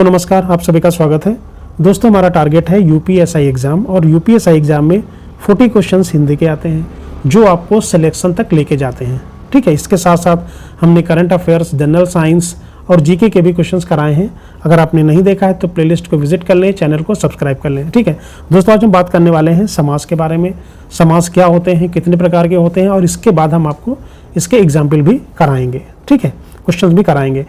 नमस्कार, आप सभी का स्वागत है। दोस्तों, हमारा टारगेट है यूपीएसआई एग्ज़ाम और यूपीएसआई एग्ज़ाम में 40 क्वेश्चंस हिंदी के आते हैं जो आपको सिलेक्शन तक लेके जाते हैं। ठीक है, इसके साथ साथ हमने करंट अफेयर्स, जनरल साइंस और जीके के भी क्वेश्चंस कराए हैं। अगर आपने नहीं देखा है तो प्लेलिस्ट को विजिट कर लें, चैनल को सब्सक्राइब कर लें। ठीक है दोस्तों, आज हम बात करने वाले हैं समास के बारे में। समास क्या होते हैं, कितने प्रकार के होते हैं और इसके बाद हम आपको इसके एग्जाम्पल भी कराएंगे। ठीक है, क्वेश्चंस भी कराएंगे।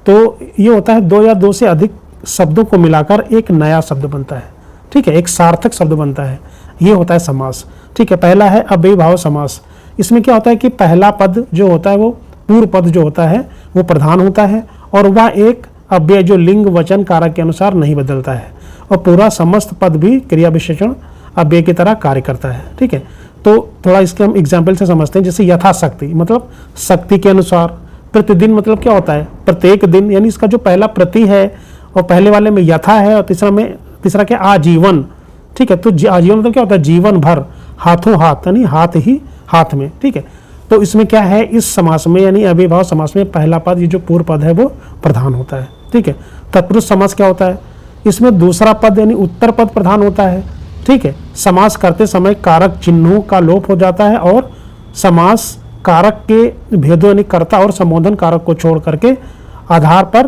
तो ये होता है दो या दो से अधिक शब्दों को मिलाकर एक नया शब्द बनता है। ठीक है, एक सार्थक शब्द बनता है, ये होता है समास। ठीक है, पहला है अव्ययीभाव समास। इसमें क्या होता है कि पहला पद जो होता है वो पूर्व पद जो होता है वो प्रधान होता है और वह एक अव्यय जो लिंग वचन कारक के अनुसार नहीं बदलता है और पूरा समस्त पद भी क्रिया विशेषण अव्यय की तरह कार्य करता है। ठीक है, तो थोड़ा इसके हम एग्जाम्पल से समझते हैं। जैसे यथाशक्ति मतलब शक्ति के अनुसार। प्रतिदिन मतलब क्या होता है, प्रत्येक दिन, यानी इसका जो पहला प्रति है और पहले वाले में यथा है और तीसरा क्या आजीवन। ठीक है, तो आजीवन मतलब क्या होता है, जीवन भर, हाथों हाथ, यानी हाथ ही हाथ में। ठीक है, तो इसमें क्या है, इस समास में यानी अव्ययीभाव समास में पहला पद, ये जो पूर्व पद है वो प्रधान होता है। ठीक है, तत्पुरुष समास क्या होता है, इसमें दूसरा पद यानी उत्तर पद प्रधान होता है। ठीक है, समास करते समय कारक चिन्हों का लोप हो जाता है और समास कारक के भेदों यानी कर्ता और संबोधन कारक को छोड़ करके आधार पर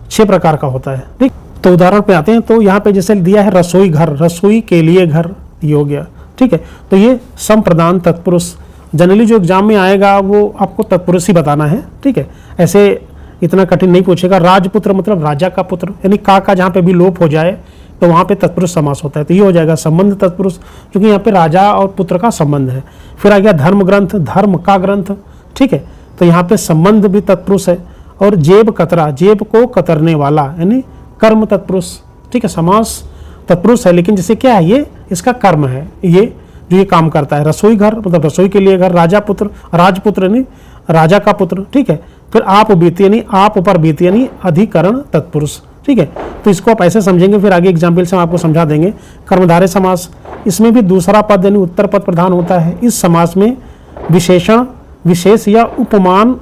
6 प्रकार का होता है। ठीक, तो उदाहरण पे आते हैं। तो यहाँ पे जैसे दिया है रसोई घर, रसोई के लिए घर, ये हो गया। ठीक है, तो ये संप्रदान तत्पुरुष। जनरली जो एग्जाम में आएगा वो आपको तत्पुरुष ही बताना है। ठीक है, ऐसे इतना कठिन नहीं पूछेगा। राजपुत्र मतलब राजा का पुत्र, यानी का जहाँ पे भी लोप हो जाए तो वहाँ पे तत्पुरुष समास होता है, तो ये हो जाएगा संबंध तत्पुरुष, क्योंकि यहाँ पे राजा और पुत्र का संबंध है। फिर आ गया धर्म ग्रंथ, धर्म का ग्रंथ। ठीक है, तो यहाँ पे संबंध भी तत्पुरुष है। और जेब कतरा, जेब को कतरने वाला, यानी कर्म तत्पुरुष। ठीक है, समास तत्पुरुष है लेकिन जैसे क्या है, ये इसका कर्म है, ये जो ये काम करता है। रसोई घर मतलब रसोई के लिए घर, राजा पुत्र, राजपुत्र यानी राजा का पुत्र। ठीक है, फिर आप बीती यानी आप ऊपर बीती यानी अधिकरण तत्पुरुष। ठीक है, तो इसको आप ऐसे समझेंगे, फिर आगे एग्जाम्पल से हम आपको समझा देंगे। कर्मधारय समास, इसमें भी दूसरा पद यानी उत्तर पद प्रधान होता है। इस समास में विशेषण, विशेष या उपमान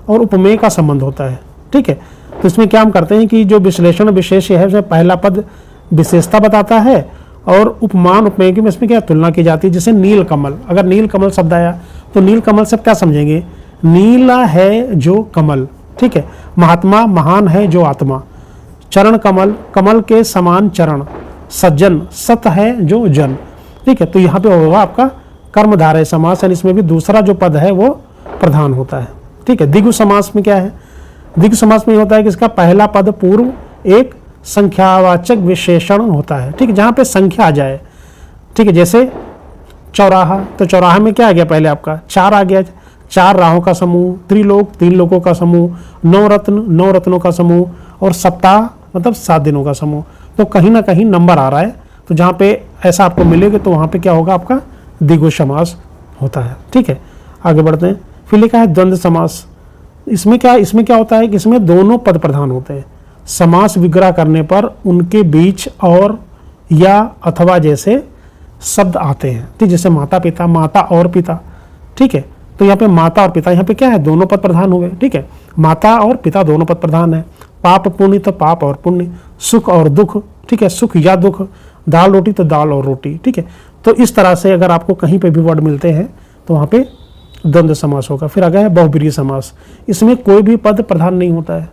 और उपमेय का संबंध होता है। ठीक है, तो इसमें क्या हम करते हैं कि जो विश्लेषण विशेष है उसमें पहला पद विशेषता बताता है और उपमान उपमेय की इसमें क्या तुलना की जाती है। जैसे नील कमल, अगर नील कमल शब्द आया तो नील कमल से क्या समझेंगे, नीला है जो कमल। ठीक है, महात्मा महान है जो आत्मा। चरण कमल, कमल के समान चरण। सज्जन, सत है जो जन। ठीक है, तो यहाँ पे होगा आपका कर्मधारय समास, यानी इसमें भी दूसरा जो पद है वो प्रधान होता है। ठीक है, द्विगु समास में क्या है, द्विगु समास में होता है कि इसका पहला पद पूर्व एक संख्यावाचक विशेषण होता है। ठीक है, जहाँ पे संख्या आ जाए। ठीक है, जैसे चौराहा, तो चौराहा में क्या आ गया, पहले आपका 4 आ गया, 4 राहों का समूह। त्रिलोक, 3 लोकों का समूह। 9 रत्न, 9 रत्नों का समूह। और सप्ताह मतलब 7 दिनों का समूह। तो कहीं ना कहीं नंबर आ रहा है, तो जहाँ पे ऐसा आपको मिलेगा तो वहाँ पे क्या होगा, आपका द्विगु समास होता है। ठीक है, आगे बढ़ते हैं। फिर लिखा है द्वंद्व समास। इसमें क्या होता है कि इसमें दोनों पद प्रधान होते हैं। समास विग्रह करने पर उनके बीच और या अथवा जैसे शब्द आते हैं। ठीक, जैसे माता पिता, माता और पिता। ठीक है, तो यहाँ पे माता और पिता, यहाँ पे क्या है, दोनों पद प्रधान हुए। ठीक है, माता और पिता दोनों पद प्रधान है। पाप पुण्य तो पाप और पुण्य। सुख और दुख, ठीक है, सुख या दुख। दाल रोटी तो दाल और रोटी। ठीक है, तो इस तरह से अगर आपको कहीं पे भी वर्ड मिलते हैं तो वहाँ पे द्वंद्व समास होगा। फिर आ गया है बहुब्रीहि समास। इसमें कोई भी पद प्रधान नहीं होता है।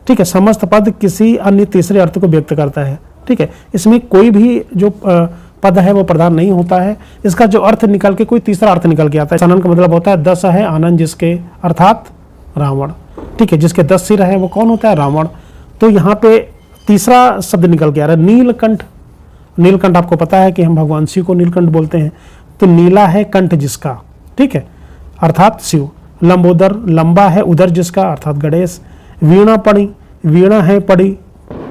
ठीक है, समस्त पद किसी अन्य तीसरे अर्थ को व्यक्त करता है। ठीक है, इसमें कोई भी जो पद है वो प्रधान नहीं होता है। इसका जो अर्थ निकल के कोई तीसरा अर्थ निकल के आता है। सनन का मतलब होता है 10 है आनंद जिसके, अर्थात रावण। ठीक है, जिसके 10 सिर है वो कौन होता है, रावण। तो यहाँ पे तीसरा शब्द निकल के आ रहा है नीलकंठ। नीलकंठ आपको पता है कि हम भगवान शिव को नीलकंठ बोलते हैं, तो नीला है कंठ जिसका, ठीक है, अर्थात शिव। लंबोदर, लंबा है उदर जिसका, अर्थात गणेश। वीणा पड़ी, वीणा है पड़ी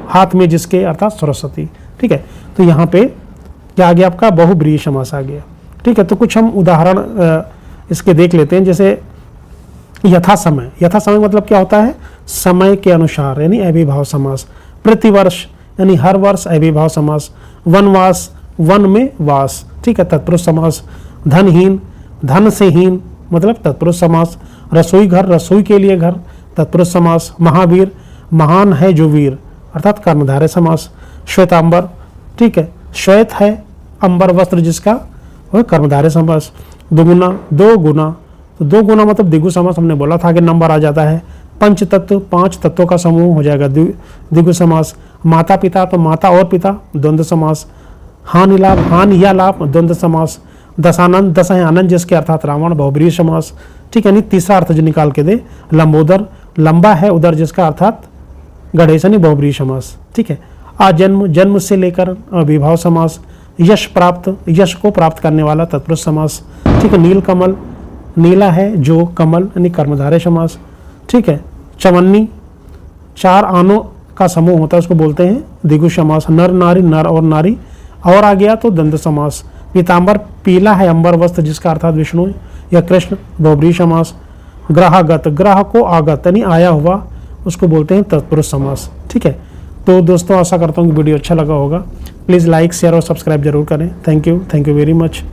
हाथ में जिसके, अर्थात सरस्वती। ठीक है, तो यहाँ पे क्या आ गया, आपका बहुब्रीहि समास आ गया। ठीक है, तो कुछ हम उदाहरण इसके देख लेते हैं। जैसे यथा समय, यथा समय मतलब क्या होता है, समय के अनुसार, यानी अव्ययीभाव समास। प्रतिवर्ष यानी हर वर्ष, अव्ययीभाव समास। वनवास, वन में वास। ठीक है, तत्पुरुष समास। धनहीन, धन से हीन मतलब तत्पुरुष समास। रसोई घर, रसोई के लिए घर, तत्पुरुष समास। महावीर, महान है जो वीर, अर्थात कर्मधारय समास। श्वेतांबर, ठीक है, श्वेत है अंबर वस्त्र जिसका, वह कर्मधारय समास। दुगुना, दो गुना, तो दो गुना मतलब द्विगु समास, हमने बोला था कि नंबर आ जाता है। पंच तत्व, 5 तत्वों का समूह हो जाएगा द्विगु समास। माता पिता, तो माता और पिता द्वंद्व समास। हानि लाभ, हान या लाभ द्वंद्व समास। दशानंद, दस है आनंद जिसके अर्थात रावण, बहुब्रीहि समास। ठीक है, यानी तीसरा अर्थ जो निकाल के दे। लंबोदर, लंबा है उदर जिसका अर्थात गणेश यानी बहुब्रीहि समास। ठीक है, आजन्म, जन्म से लेकर विभाव समास। यश प्राप्त, यश को प्राप्त करने वाला तत्पुरुष समास। ठीक है, नील कमल, नीला है जो कमल यानी कर्मधारय समास। ठीक है, चवन्नी, 4 आनों का समूह होता है उसको बोलते हैं द्विगु समास। नर नारी, नर और नारी और आ गया तो द्वंद्व समास। पीतांबर, पीला है अंबर वस्त्र जिसका अर्थात विष्णु या कृष्ण, बहुब्रीहि समास। ग्रहागत, ग्रह को आगत यानी आया हुआ उसको बोलते हैं तत्पुरुष समास। ठीक है, तो दोस्तों आशा करता हूँ कि वीडियो अच्छा लगा होगा। प्लीज़ लाइक, शेयर और सब्सक्राइब जरूर करें। Thank you very much.